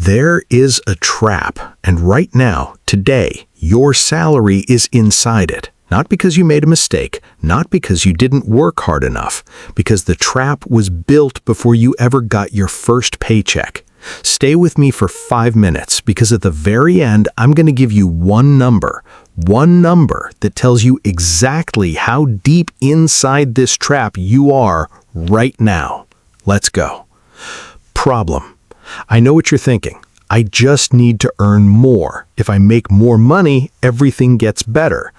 There is a trap, and right now, today, your salary is inside it. Not because you made a mistake, not because you didn't work hard enough, because the trap was built before you ever got your first paycheck. Stay with me for 5 minutes, because at the very end, I'm going to give you one number that tells you exactly how deep inside this trap you are right now. Let's go. Problem. I know what you're thinking. I just need to earn more. If I make more money, everything gets better.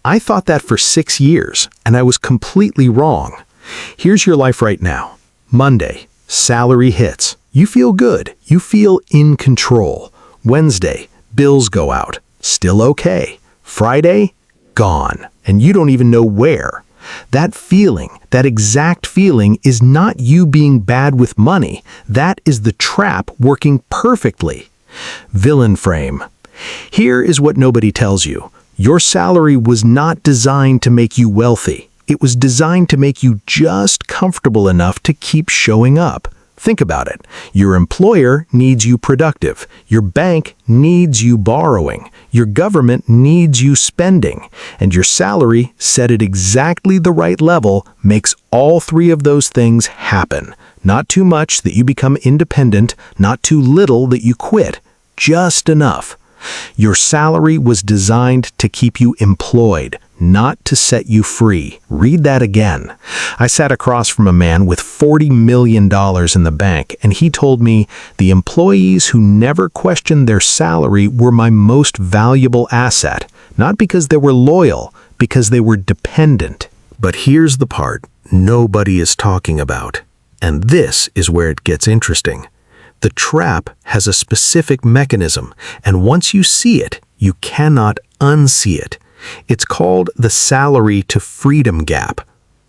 I thought that for 6 years, and I was completely wrong. Here's your life right now. Monday, salary hits. You feel good. You feel in control. Wednesday, bills go out. Still okay. Friday, gone. And you don't even know where. That feeling, that exact feeling, is not you being bad with money. That is the trap working perfectly. Villain frame. Here is what nobody tells you. Your salary was not designed to make you wealthy. It was designed to make you just comfortable enough to keep showing up. Think about it. Your employer needs you productive. Your bank needs you borrowing. Your government needs you spending. And your salary, set at exactly the right level, makes all three of those things happen. Not too much that you become independent, not too little that you quit. Just enough. Your salary was designed to keep you employed, not to set you free. Read that again. I sat across from a man with $40 million in the bank, and he told me, the employees who never questioned their salary were my most valuable asset, not because they were loyal, because they were dependent. But here's the part nobody is talking about, and this is where it gets interesting. The trap has a specific mechanism, and once you see it, you cannot unsee it. It's called the salary to freedom gap.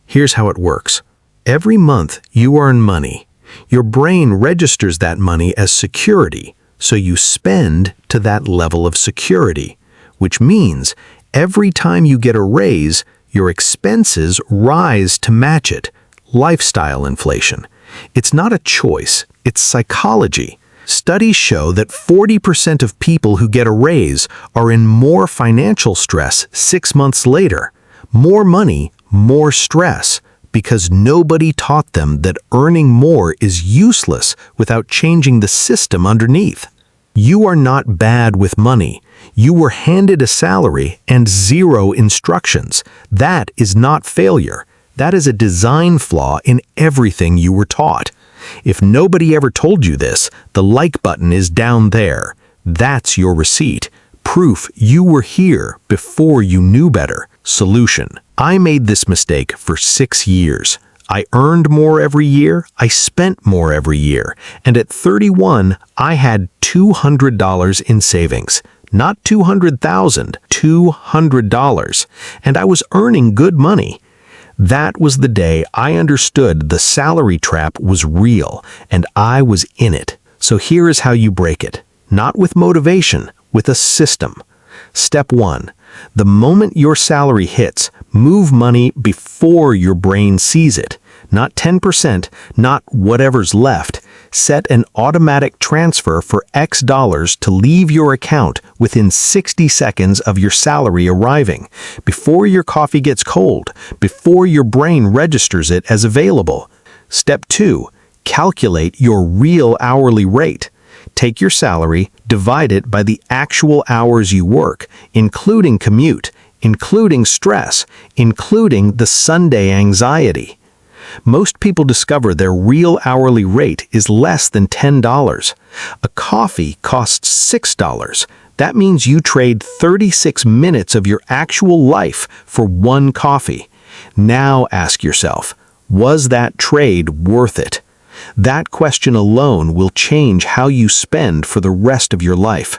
Here's how it works. Every month you earn money. Your brain registers that money as security, so you spend to that level of security, which means every time you get a raise, your expenses rise to match it. Lifestyle inflation. It's not a choice, it's psychology. Studies show that 40% of people who get a raise are in more financial stress 6 months later. More money, more stress, because nobody taught them that earning more is useless without changing the system underneath. You are not bad with money. You were handed a salary and 0 instructions. That is not failure. That is a design flaw in everything you were taught. If nobody ever told you this, the like button is down there. That's your receipt. Proof you were here before you knew better. Solution. I made this mistake for 6 years. I earned more every year, I spent more every year, and at 31, I had $200 in savings. Not $200,000, $200. And I was earning good money. That was the day I understood the salary trap was real, and I was in it. So here is how you break it. Not with motivation, with a system. Step 1. The moment your salary hits, move money before your brain sees it. Not 10%, not whatever's left. Set an automatic transfer for X dollars to leave your account within 60 seconds of your salary arriving, before your coffee gets cold, before your brain registers it as available. Step 2. Calculate your real hourly rate. Take your salary, divide it by the actual hours you work, including commute, including stress, including the Sunday anxiety. Most people discover their real hourly rate is less than $10. A coffee costs $6. That means you trade 36 minutes of your actual life for one coffee. Now ask yourself, was that trade worth it? That question alone will change how you spend for the rest of your life.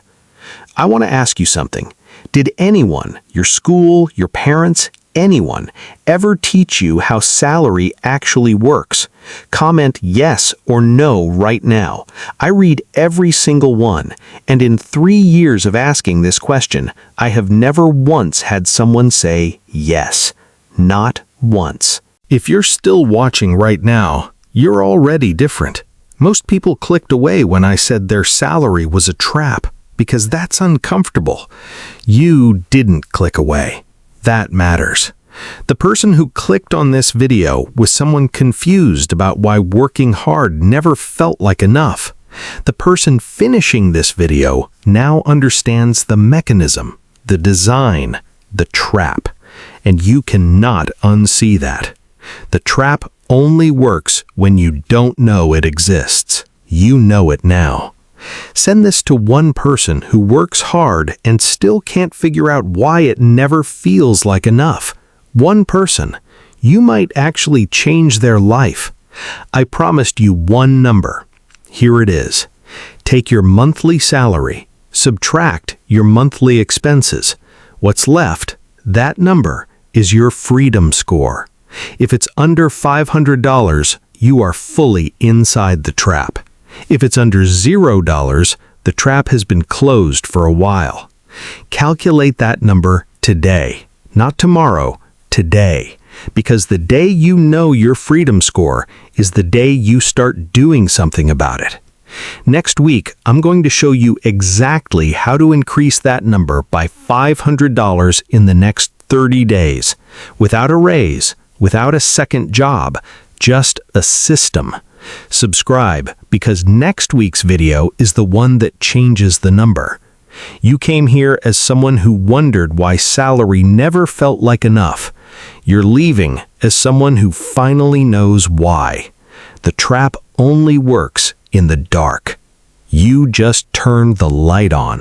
I want to ask you something. Did anyone, your school, your parents, anyone, ever teach you how salary actually works? Comment yes or no right now. I read every single one, and in 3 years of asking this question, I have never once had someone say yes. Not once. If you're still watching right now, you're already different. Most people clicked away when I said their salary was a trap, because that's uncomfortable. You didn't click away. That matters. The person who clicked on this video was someone confused about why working hard never felt like enough. The person finishing this video now understands the mechanism, the design, the trap, and you cannot unsee that. The trap only works when you don't know it exists. You know it now. Send this to one person who works hard and still can't figure out why it never feels like enough. One person. You might actually change their life. I promised you one number. Here it is. Take your monthly salary, subtract your monthly expenses. What's left, that number, is your freedom score. If it's under $500, you are fully inside the trap. If it's under $0, the trap has been closed for a while. Calculate that number today, not tomorrow, today. Because the day you know your freedom score is the day you start doing something about it. Next week, I'm going to show you exactly how to increase that number by $500 in the next 30 days, without a raise, without a second job, just a system. Subscribe, because next week's video is the one that changes the number. You came here as someone who wondered why salary never felt like enough. You're leaving as someone who finally knows why. The trap only works in the dark. You just turn the light on.